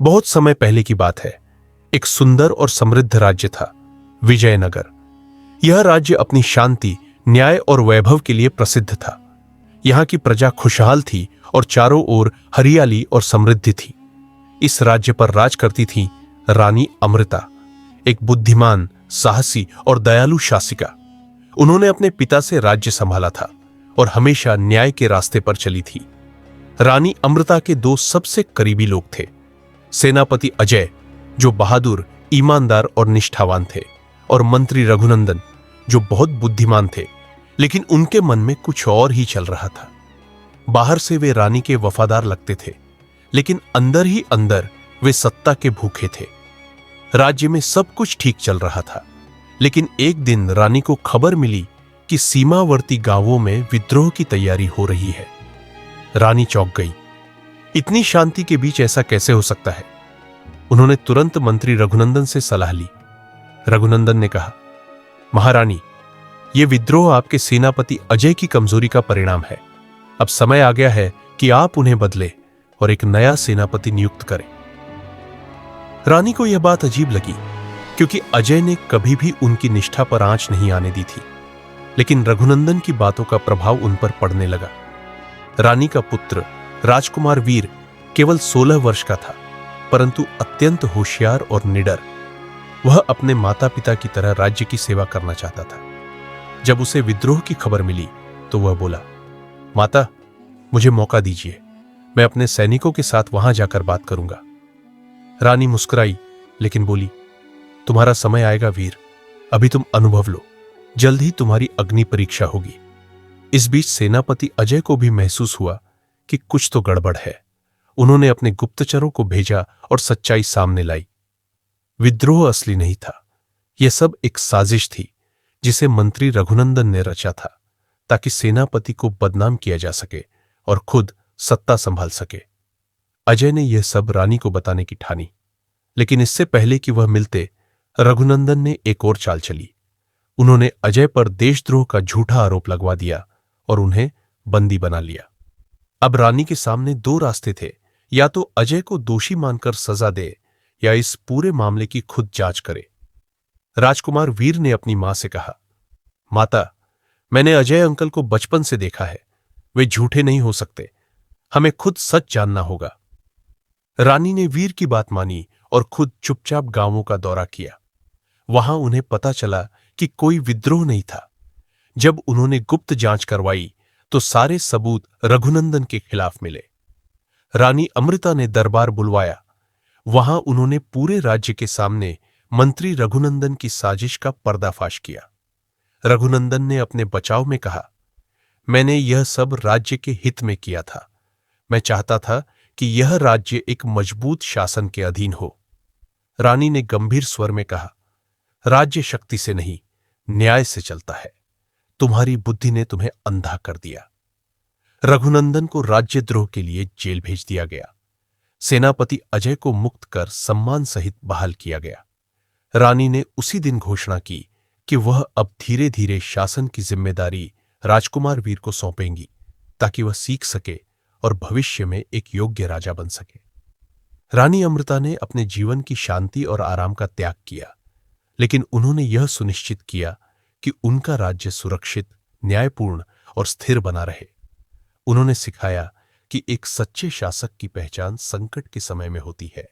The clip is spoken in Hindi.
बहुत समय पहले की बात है। एक सुंदर और समृद्ध राज्य था, विजयनगर। यह राज्य अपनी शांति, न्याय और वैभव के लिए प्रसिद्ध था। यहाँ की प्रजा खुशहाल थी और चारों ओर हरियाली और समृद्धि थी। इस राज्य पर राज करती थी रानी अमृता, एक बुद्धिमान, साहसी और दयालु शासिका। उन्होंने अपने पिता से राज्य संभाला था और हमेशा न्याय के रास्ते पर चली थी। रानी अमृता के दो सबसे करीबी लोग थे, सेनापति अजय, जो बहादुर, ईमानदार और निष्ठावान थे, और मंत्री रघुनंदन, जो बहुत बुद्धिमान थे, लेकिन उनके मन में कुछ और ही चल रहा था। बाहर से वे रानी के वफादार लगते थे, लेकिन अंदर ही अंदर वे सत्ता के भूखे थे। राज्य में सब कुछ ठीक चल रहा था, लेकिन एक दिन रानी को खबर मिली कि सीमावर्ती गांवों में विद्रोह की तैयारी हो रही है। रानी चौंक गई। इतनी शांति के बीच ऐसा कैसे हो सकता है? उन्होंने तुरंत मंत्री रघुनंदन से सलाह ली। रघुनंदन ने कहा, महारानी, यह विद्रोह आपके सेनापति अजय की कमजोरी का परिणाम है। अब समय आ गया है कि आप उन्हें बदले और एक नया सेनापति नियुक्त करें। रानी को यह बात अजीब लगी, क्योंकि अजय ने कभी भी उनकी निष्ठा पर आंच नहीं आने दी थी, लेकिन रघुनंदन की बातों का प्रभाव उन पर पड़ने लगा। रानी का पुत्र राजकुमार वीर केवल 16 वर्ष का था, परंतु अत्यंत होशियार और निडर। वह अपने माता पिता की तरह राज्य की सेवा करना चाहता था। जब उसे विद्रोह की खबर मिली तो वह बोला, माता, मुझे मौका दीजिए, मैं अपने सैनिकों के साथ वहां जाकर बात करूंगा। रानी मुस्कुराई, लेकिन बोली, तुम्हारा समय आएगा वीर, अभी तुम अनुभव लो, जल्द ही तुम्हारी अग्नि परीक्षा होगी। इस बीच सेनापति अजय को भी महसूस हुआ कि कुछ तो गड़बड़ है। उन्होंने अपने गुप्तचरों को भेजा और सच्चाई सामने लाई। विद्रोह असली नहीं था, यह सब एक साजिश थी जिसे मंत्री रघुनंदन ने रचा था, ताकि सेनापति को बदनाम किया जा सके और खुद सत्ता संभाल सके। अजय ने यह सब रानी को बताने की ठानी, लेकिन इससे पहले कि वह मिलते, रघुनंदन ने एक और चाल चली। उन्होंने अजय पर देशद्रोह का झूठा आरोप लगवा दिया और उन्हें बंदी बना लिया। अब रानी के सामने दो रास्ते थे, या तो अजय को दोषी मानकर सजा दे या इस पूरे मामले की खुद जांच करे। राजकुमार वीर ने अपनी मां से कहा, माता, मैंने अजय अंकल को बचपन से देखा है, वे झूठे नहीं हो सकते, हमें खुद सच जानना होगा। रानी ने वीर की बात मानी और खुद चुपचाप गांवों का दौरा किया। वहां उन्हें पता चला कि कोई विद्रोह नहीं था। जब उन्होंने गुप्त जांच करवाई तो सारे सबूत रघुनंदन के खिलाफ मिले। रानी अमृता ने दरबार बुलवाया। वहां उन्होंने पूरे राज्य के सामने मंत्री रघुनंदन की साजिश का पर्दाफाश किया। रघुनंदन ने अपने बचाव में कहा, मैंने यह सब राज्य के हित में किया था। मैं चाहता था कि यह राज्य एक मजबूत शासन के अधीन हो। रानी ने गंभीर स्वर में कहा, राज्य शक्ति से नहीं, न्याय से चलता है। तुम्हारी बुद्धि ने तुम्हें अंधा कर दिया। रघुनंदन को राज्यद्रोह के लिए जेल भेज दिया गया। सेनापति अजय को मुक्त कर सम्मान सहित बहाल किया गया। रानी ने उसी दिन घोषणा की कि वह अब धीरे धीरे शासन की जिम्मेदारी राजकुमार वीर को सौंपेंगी, ताकि वह सीख सके और भविष्य में एक योग्य राजा बन सके। रानी अमृता ने अपने जीवन की शांति और आराम का त्याग किया, लेकिन उन्होंने यह सुनिश्चित किया कि उनका राज्य सुरक्षित, न्यायपूर्ण और स्थिर बना रहे। उन्होंने सिखाया कि एक सच्चे शासक की पहचान संकट के समय में होती है।